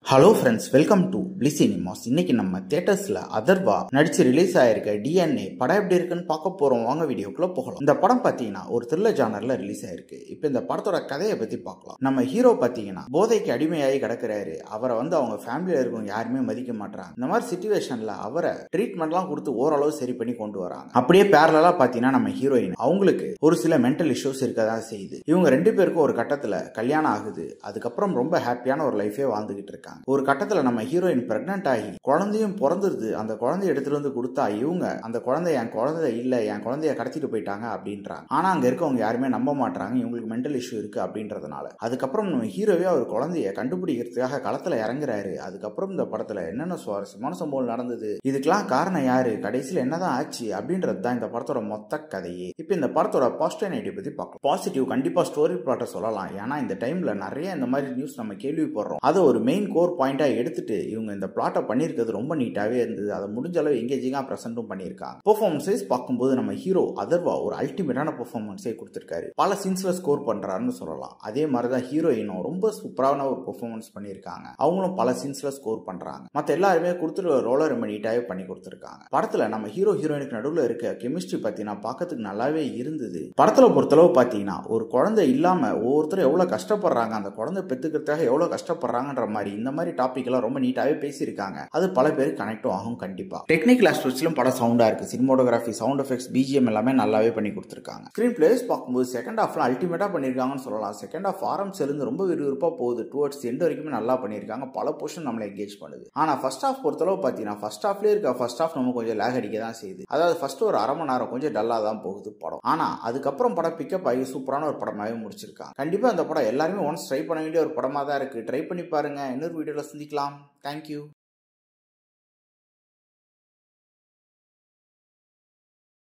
Hello friends, welcome to bliss cinemas. இன்னைக்கு நம்ம தியேட்டர்ஸ்ல அதர்வா நடிச்சு ரிலீஸ் ஆயிருக்க DNA படம் எப்படி இருக்குன்னு பார்க்க போறோம். வாங்க வீடியோக்குள்ள போகலாம். இந்த படம் பாத்தீங்கன்னா ஒரு த்ரில்லர் ஜானர்ல ரிலீஸ் ஆயிருக்கு. இப்போ இந்த படத்தோட கதையை பத்தி பார்க்கலாம். நம்ம ஹீரோ பாத்தீங்கன்னா போதைக்கு அடிமையாகி கிடக்குறாரு. அவரை அவங்க ஃபேமிலியில இருக்கவங்க யாருமே மதிக்க மாட்டாங்க. இந்த மாதிரி சிச்சுவேஷன்ல அவரை ட்ரீட்மெண்ட்லாம் கொடுத்து ஓரளவு சரி பண்ணி கொண்டு வராங்க. அப்படியே பேரலா பாத்தீங்கன்னா நம்ம ஹீரோயின் அவங்களுக்கு ஒரு சில மென்டல் இஷ்யூஸ் இருக்கதான் செய்யுது. இவங்க ரெண்டு பேருக்கும் ஒரு கட்டத்துல கல்யாணம் ஆகுது. அதுக்கப்புறம் ரொம்ப ஹாப்பியான ஒரு லைஃபே வாழ்ந்துகிட்டு இருக்காங்க. ஒரு கட்டத்துல நம்ம ஹீரோயின் பிரெக்னன்ட் ஆகி குழந்தையும் பிறந்துருது. அந்த குழந்தைய எடுத்துட்டு வந்து கொடுத்தா இவங்க அந்த குழந்தை என் குழந்தை இல்ல, என் குழந்தைய கடத்திட்டு போயிட்டாங்க அப்படின்றாங்க. ஆனா அங்க இருக்கவங்க யாருமே நம்ப மாட்டாங்க, இவங்களுக்கு மென்டல் இஷ்யூ இருக்கு அப்படின்றதுனால. அதுக்கப்புறம் நம்ம ஹீரோவே அவர் குழந்தைய கண்டுபிடிக்கிறதுக்காக களத்துல இறங்குறாரு. அதுக்கப்புறம் இந்த படத்துல என்னென்ன சுவாரஸ்யமான சம்பவம் நடந்தது, இதுக்கெல்லாம் காரணம் யாரு, கடைசியில் என்னதான் ஆச்சு அப்படின்றது தான் இந்த படத்தோட மொத்த கதையே. இப்ப இந்த படத்தோட பாசிட்டிவ் நெகட்டிவ் பத்தி பார்க்கலாம். பாசிட்டிவ் கண்டிப்பா ஸ்டோரி பிளாட்டை சொல்லலாம். ஏன்னா இந்த டைம்ல நிறைய இந்த மாதிரி நியூஸ் நம்ம கேள்விப்படுறோம். அதை ஒரு மெயின் கோர் பாயிண்டா எடுத்துட்டு இவங்க இந்த பிளாட்டை பண்ணிருக்கிறது ரொம்ப நீட்டாவே இருந்தது. அதை முடிஞ்ச அளவு எங்கேஜிங்கா பிரசன்ட்டும் பண்ணியிருக்காங்க. பெர்ஃபார்மன்ஸைஸ் பார்க்கும்போது நம்ம ஹீரோ அதர்வா ஒரு அல்டிமேட்டான பெர்ஃபார்மன்ஸே கொடுத்திருக்காரு. பல சீன்ஸ்ல ஸ்கோர் பண்றாருன்னு சொல்லலாம். அதே மாதிரிதான் ஹீரோயினும் ரொம்ப சூப்பரான ஒரு பெர்ஃபார்மன்ஸ் பண்ணியிருக்காங்க. அவங்களும் பல சீன்ஸ்ல ஸ்கோர் பண்றாங்க. மத்த எல்லாருமே கொடுத்துட்டு ரோலர் ரொம்ப நீட்டாவே பண்ணி கொடுத்திருக்காங்க. படத்துல நம்ம ஹீரோ ஹீரோயினுக்கு நடுவில் இருக்க கெமிஸ்ட்ரி பார்த்தீங்கன்னா பார்க்கறதுக்கு நல்லாவே இருந்தது. படத்துல பொறுத்தளவு பார்த்தீங்கன்னா ஒரு குழந்தை இல்லாம ஒவ்வொருத்தரும் எவ்வளவு கஷ்டப்படுறாங்க, அந்த குழந்தை பெத்துக்கிறதுக்காக எவ்வளவு கஷ்டப்படுறாங்கன்ற மாதிரி இந்த மாதிரி டாபிக் எல்லாம் ரொம்ப நீட்டாவே பேசியிருக்காங்க. அது பல பேருக்கு கனெக்டும் ஆகும். கண்டிப்பா டெக்னிக்கல் ஆஸ்பெக்ட்ஸ்லயும் படம் சவுண்டா இருக்கு. சினிமோட்டோகிராஃபி, சவுண்ட் எஃபெக்ட்ஸ், பிஜிஎம் எல்லாமே நல்லாவே பண்ணி கொடுத்திருக்காங்க. ஸ்கிரீன் பிளேஸ் பார்க்கும்போது செகண்ட் ஹாஃப்ல அல்டிமேட்டா பண்ணிருக்காங்கன்னு சொல்லலாம். செகண்ட் ஹாஃப் ஆரம்பிச்சில இருந்து ரொம்ப விறுவிறுப்பா போகுது. டுவர்ட்ஸ் எண்ட் வரைக்குமே நல்லா பண்ணிருக்காங்க. பல போர்ஷன் நம்மளை என்கேஜ் பண்ணுது. ஆனா ஃபர்ஸ்ட் ஹாஃப் பொறுத்தளவு பாத்தீங்கன்னா ஃபர்ஸ்ட் ஹாஃப்லயே இருக்க ஃபர்ஸ்ட் ஹாஃப் நம்ம கொஞ்சம் லேக் அடிக்க தான் செய்யுது. அதாவது ஃபர்ஸ்ட் ஒரு அரை மணி நேரம் கொஞ்சம் டல்லா தான் போகுது படம். ஆனா அதுக்கப்புறம் படம் பிக்கப் ஆகி சூப்பரான ஒரு படமாவே முடிச்சிருக்காங்க. கண்டிப்பா இந்த படம் எல்லாருமே ஒன்ஸ் ட்ரை பண்ண வேண்டிய ஒரு படமா தான் இருக்கு. ட்ரை பண்ணி பாருங்க. இன்னொரு வீடியோல சந்திக்கலாம். தேங்க்யூ.